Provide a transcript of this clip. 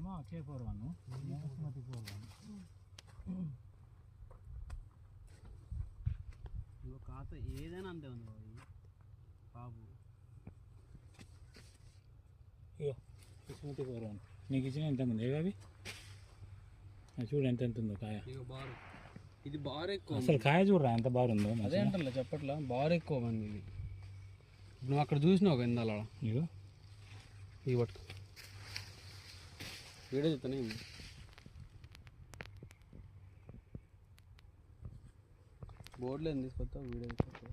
ఇదేమో K41 బాస్మతి 41 ఇంకో ఖాత ఏదైనా అంతే ఉంది బాబు ఇగో బాస్మతి 41 నీకు ఇచ్చిన ఎంత ఉంది అవి చూడు ఎంత ఉందో కాయ బారు ఇది బారు ఎక్కువ అసలు కాయ చూడరా ఎంత బారుందో అదే అంటలే చెప్పట్లా బారు ఎక్కువ మంది ఇది నువ్వు అక్కడ చూసినావు ఒక ఇందాల ఇగో ఇవి పట్టుకో వీడియో చెప్తానే బోర్డులో ఏం తీసుకొస్తావు వీడియో తీసుకొస్తావు